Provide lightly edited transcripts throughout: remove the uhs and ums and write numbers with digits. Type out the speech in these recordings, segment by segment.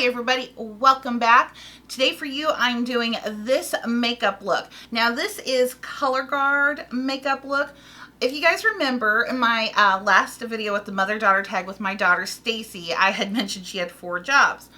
Hi everybody, welcome back. Today for you I'm doing this makeup look. Now this is color guard makeup look. If you guys remember in my last video with the mother-daughter tag with my daughter Stacy, I had mentioned she had 4 jobs.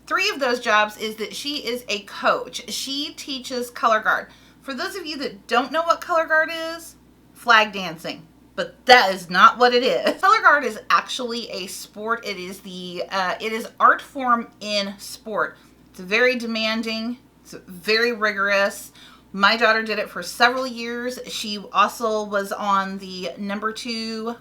3 of those jobs is that she is a coach. She teaches color guard. For those of you that don't know what color guard is, flag dancing. But that is not what it is. Color guard is actually a sport. It is art form in sport. It's very demanding. It's very rigorous. My daughter did it for several years. She also was on the number 2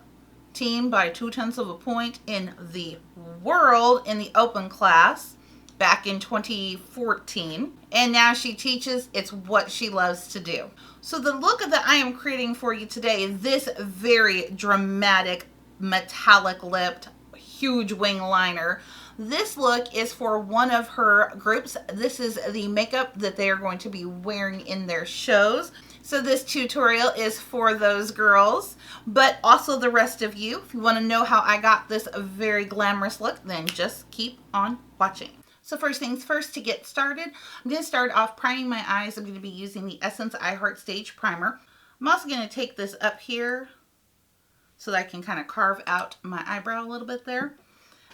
team by 0.2 of a point in the world in the open class back in 2014. And now she teaches. It's what she loves to do. So the look that I am creating for you today is this very dramatic, metallic lipped, huge wing liner. This look is for one of her groups. This is the makeup that they are going to be wearing in their shows. So this tutorial is for those girls, but also the rest of you. If you want to know how I got this very glamorous look, then just keep on watching. So first things first, to get started, I'm going to start off priming my eyes. I'm going to be using the Essence I Heart Stage Primer. I'm also going to take this up here so that I can kind of carve out my eyebrow a little bit there.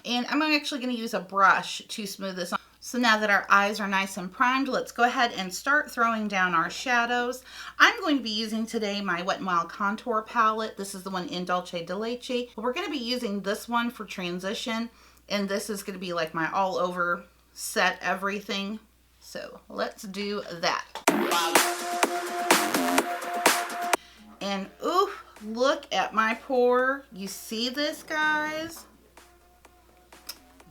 And I'm actually going to use a brush to smooth this on. So now that our eyes are nice and primed, let's go ahead and start throwing down our shadows. I'm going to be using today my Wet n Wild Contour Palette. This is the one in Dulce de Leche. We're going to be using this one for transition, and this is going to be like my all over set everything. So let's do that. And ooh, look at my pore. You see this, guys?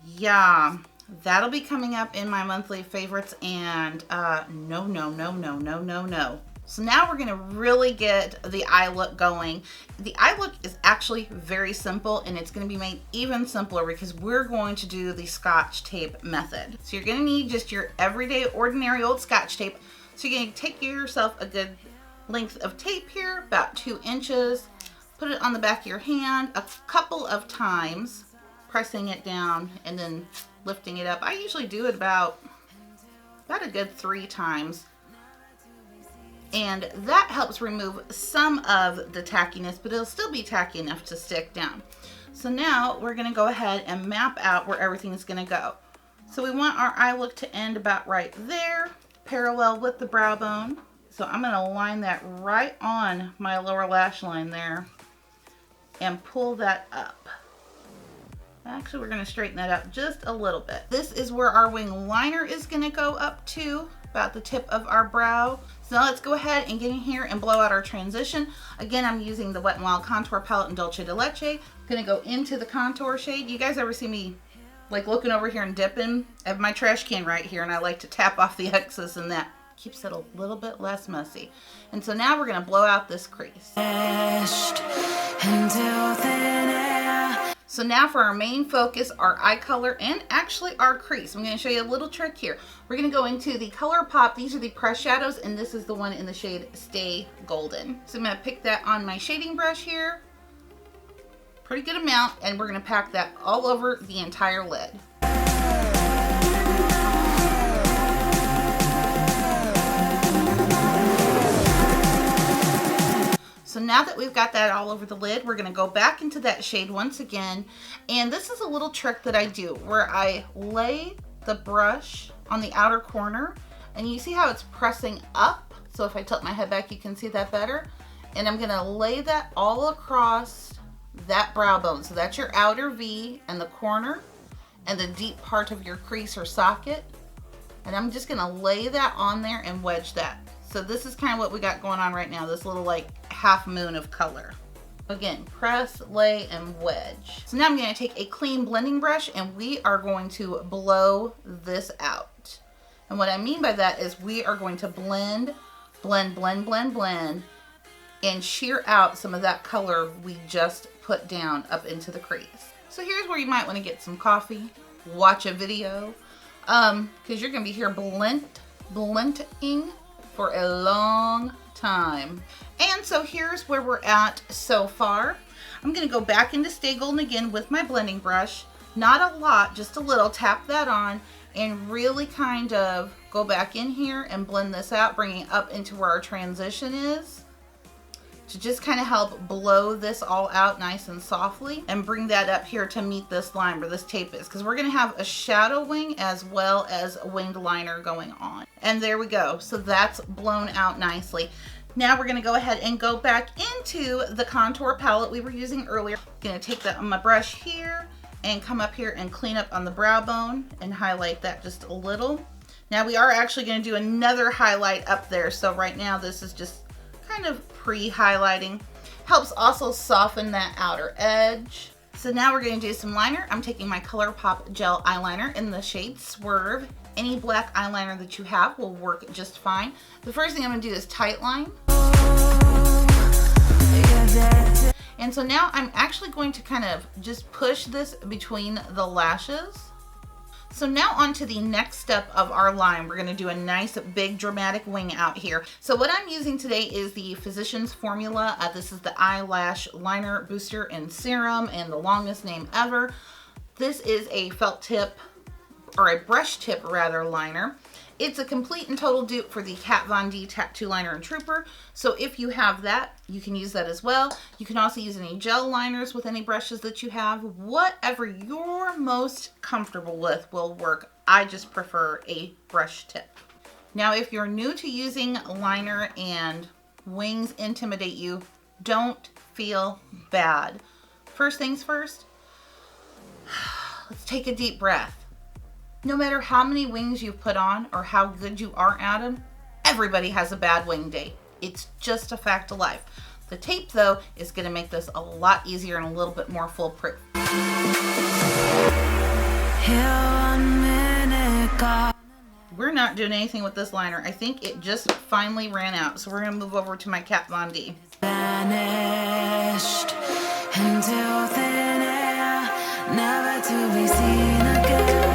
Yeah, that'll be coming up in my monthly favorites. And no. So now we're gonna really get the eye look going. The eye look is actually very simple, and it's gonna be made even simpler because we're going to do the Scotch tape method. So you're gonna need just your everyday ordinary old Scotch tape. So you're gonna take yourself a good length of tape here, about 2 inches, put it on the back of your hand a couple of times, pressing it down and then lifting it up. I usually do it about a good 3 times. And that helps remove some of the tackiness, but it'll still be tacky enough to stick down. So now we're gonna go ahead and map out where everything is gonna go. So we want our eye look to end about right there, parallel with the brow bone. So I'm gonna line that right on my lower lash line there and pull that up. Actually, we're gonna straighten that up just a little bit. This is where our wing liner is gonna go up to, about the tip of our brow. So now let's go ahead and get in here and blow out our transition. Again, I'm using the Wet n Wild Contour Palette in Dulce de Leche. I'm gonna go into the contour shade. You guys ever see me like looking over here and dipping? I have my trash can right here, and I like to tap off the excess, and that keeps it a little bit less messy. And so now we're gonna blow out this crease. So now for our main focus, our eye color and actually our crease. I'm going to show you a little trick here. We're going to go into the ColourPop. These are the press shadows, and this is the one in the shade Stay Golden. So I'm going to pick that on my shading brush here. Pretty good amount, and we're going to pack that all over the entire lid. So now that we've got that all over the lid, we're gonna go back into that shade once again. And this is a little trick that I do where I lay the brush on the outer corner, and you see how it's pressing up? So if I tilt my head back, you can see that better. And I'm gonna lay that all across that brow bone. So that's your outer V and the corner and the deep part of your crease or socket. And I'm just gonna lay that on there and wedge that. So this is kind of what we got going on right now, this little like half moon of color. Again, press, lay, and wedge. So now I'm gonna take a clean blending brush, and we are going to blow this out. And what I mean by that is we are going to blend, and shear out some of that color we just put down up into the crease. So here's where you might want to get some coffee, watch a video, because you're gonna be here blending for a long time. And so here's where we're at so far. I'm gonna go back into Stay Golden again with my blending brush, Not a lot, just a little. Tap that on and really kind of go back in here and blend this out, bringing it up into where our transition is, to just kind of help blow this all out nice and softly and bring that up here to meet this line where this tape is, because we're going to have a shadow wing as well as a winged liner going on. And there we go. So that's blown out nicely. Now we're going to go ahead and go back into the contour palette we were using earlier. I'm going to take that on my brush here and come up here and clean up on the brow bone and highlight that just a little. Now we are actually going to do another highlight up there. So right now this is just kind of pre-highlighting. Helps also soften that outer edge. So now we're going to do some liner. I'm taking my ColourPop gel eyeliner in the shade Swerve. Any black eyeliner that you have will work just fine. The first thing I'm going to do is Tightline. And so now I'm actually going to kind of just push this between the lashes. So now on to the next step of our line. We're going to do a nice big dramatic wing out here. So what I'm using today is the Physicians Formula. This is the Eyelash Liner Booster and Serum, and the longest name ever. This is a felt tip, or a brush tip rather, liner. It's a complete and total dupe for the Kat Von D Tattoo Liner and Trooper. So if you have that, you can use that as well. You can also use any gel liners with any brushes that you have. Whatever you're most comfortable with will work. I just prefer a brush tip. Now, if you're new to using liner and wings intimidate you, don't feel bad. First things first, let's take a deep breath. No matter how many wings you've put on or how good you are at them, everybody has a bad wing day. It's just a fact of life. The tape, though, is going to make this a lot easier and a little bit more foolproof. We're not doing anything with this liner. I think it just finally ran out. So we're going to move over to my Kat Von D. Vanished into thin air, never to be seen again.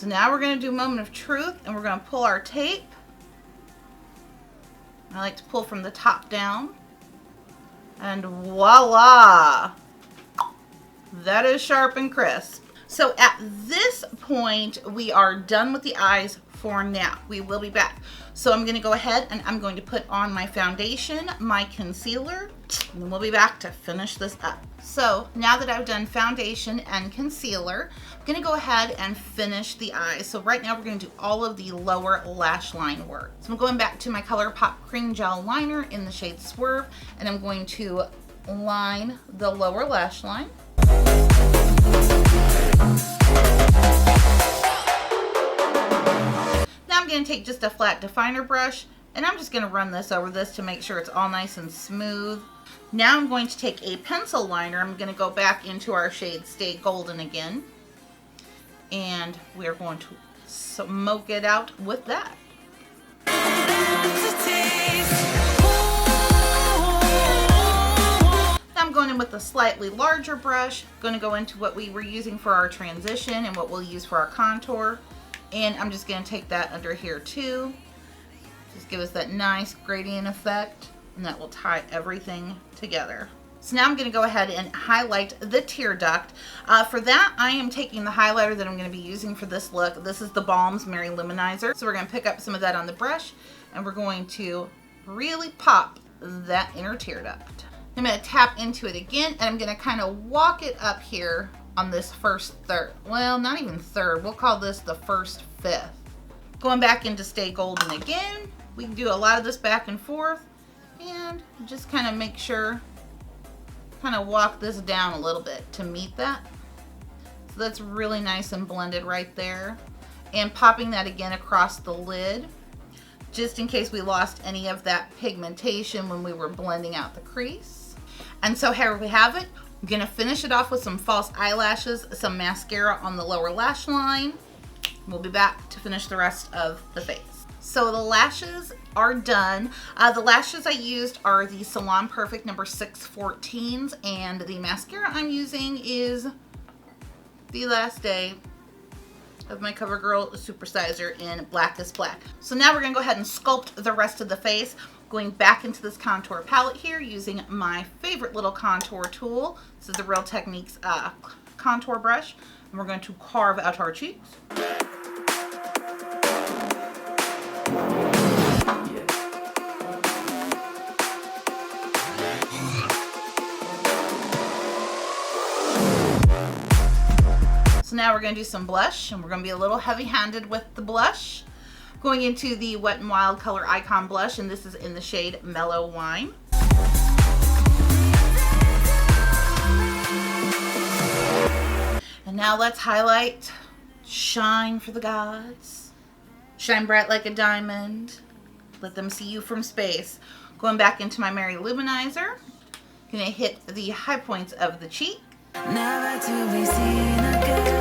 Now we're going to do Moment of Truth, and we're going to pull our tape. I like to pull from the top down. And voila! That is sharp and crisp. So at this point, we are done with the eyes for now. We will be back. So I'm going to go ahead and I'm going to put on my foundation, my concealer, and then we'll be back to finish this up. So now that I've done foundation and concealer, I'm going to go ahead and finish the eyes. So right now we're going to do all of the lower lash line work. So I'm going back to my ColourPop Cream Gel Liner in the shade Swerve, and I'm going to line the lower lash line. Now I'm going to take just a flat definer brush, and I'm just going to run this over this to make sure it's all nice and smooth. Now I'm going to take a pencil liner. I'm going to go back into our shade Stay Golden again, and we are going to smoke it out with that. Now I'm going in with a slightly larger brush. Going to go into what we were using for our transition and what we'll use for our contour. And I'm just going to take that under here too. Just give us that nice gradient effect, and that will tie everything together. So now I'm going to go ahead and highlight the tear duct. For that, I am taking the highlighter that I'm going to be using for this look. This is the Balm's Lou-Manizer. So we're going to pick up some of that on the brush, and we're going to really pop that inner tear duct. I'm going to tap into it again, and I'm going to kind of walk it up here on this first third. Well, not even third. We'll call this the first fifth. Going back into Stay Golden again. We can do a lot of this back and forth, and just kind of make sure, kind of walk this down a little bit to meet that. So that's really nice and blended right there. And popping that again across the lid, just in case we lost any of that pigmentation when we were blending out the crease. And so here we have it. I'm going to finish it off with some false eyelashes, some mascara on the lower lash line. We'll be back to finish the rest of the face. So the lashes are done. The lashes I used are the Salon Perfect number 614s, and the mascara I'm using is The Last Day of my CoverGirl Supersizer in Blackest Black. So now we're going to go ahead and sculpt the rest of the face. Going back into this contour palette here using my favorite little contour tool. This is the Real Techniques contour brush. And we're going to carve out our cheeks. So now we're going to do some blush, and we're going to be a little heavy-handed with the blush. Going into the Wet n Wild Color Icon blush, and this is in the shade Mellow Wine. And now let's highlight. Shine for the gods. Shine bright like a diamond. Let them see you from space. Going back into my Merry Lou-Manizer. Gonna hit the high points of the cheek. Never to be seen again.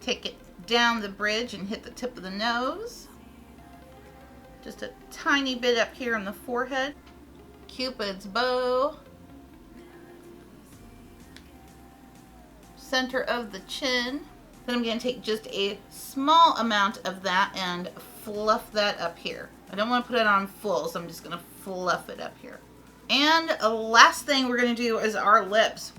Take it down the bridge and hit the tip of the nose. Just a tiny bit up here on the forehead. Cupid's bow. Center of the chin. Then I'm going to take just a small amount of that and fluff that up here. I don't want to put it on full, so I'm just going to fluff it up here. And the last thing we're going to do is our lips.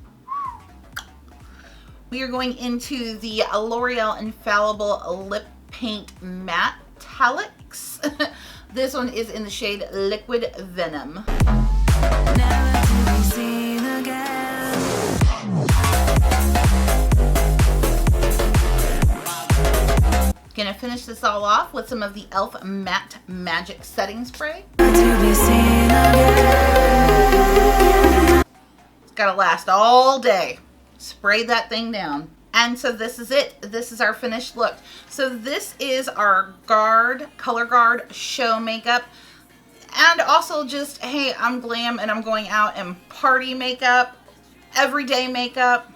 We are going into the L'Oreal Infallible Lip Paint Matte-allics. This one is in the shade Liquid Venom. Never to be seen again. Gonna finish this all off with some of the e.l.f. Matte Magic Setting Spray. It's gotta last all day. Spray that thing down. And so this is it. This is our finished look. So this is our color guard show makeup. And also just, hey, I'm glam and I'm going out and party makeup, everyday makeup.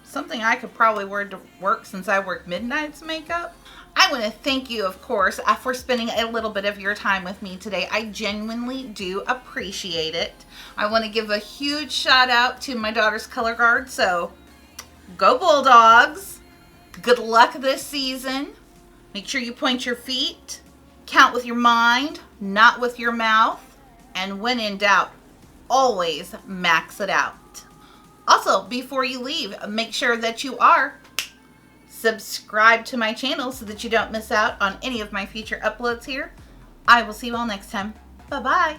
Something I could probably wear to work since I work midnights makeup. I want to thank you, of course, for spending a little bit of your time with me today. I genuinely do appreciate it. I want to give a huge shout out to my daughter's color guard. So go Bulldogs. Good luck this season. Make sure you point your feet. Count with your mind, not with your mouth. And when in doubt, always max it out. Also, before you leave, make sure that you are subscribed to my channel so that you don't miss out on any of my future uploads here. I will see you all next time. Bye-bye.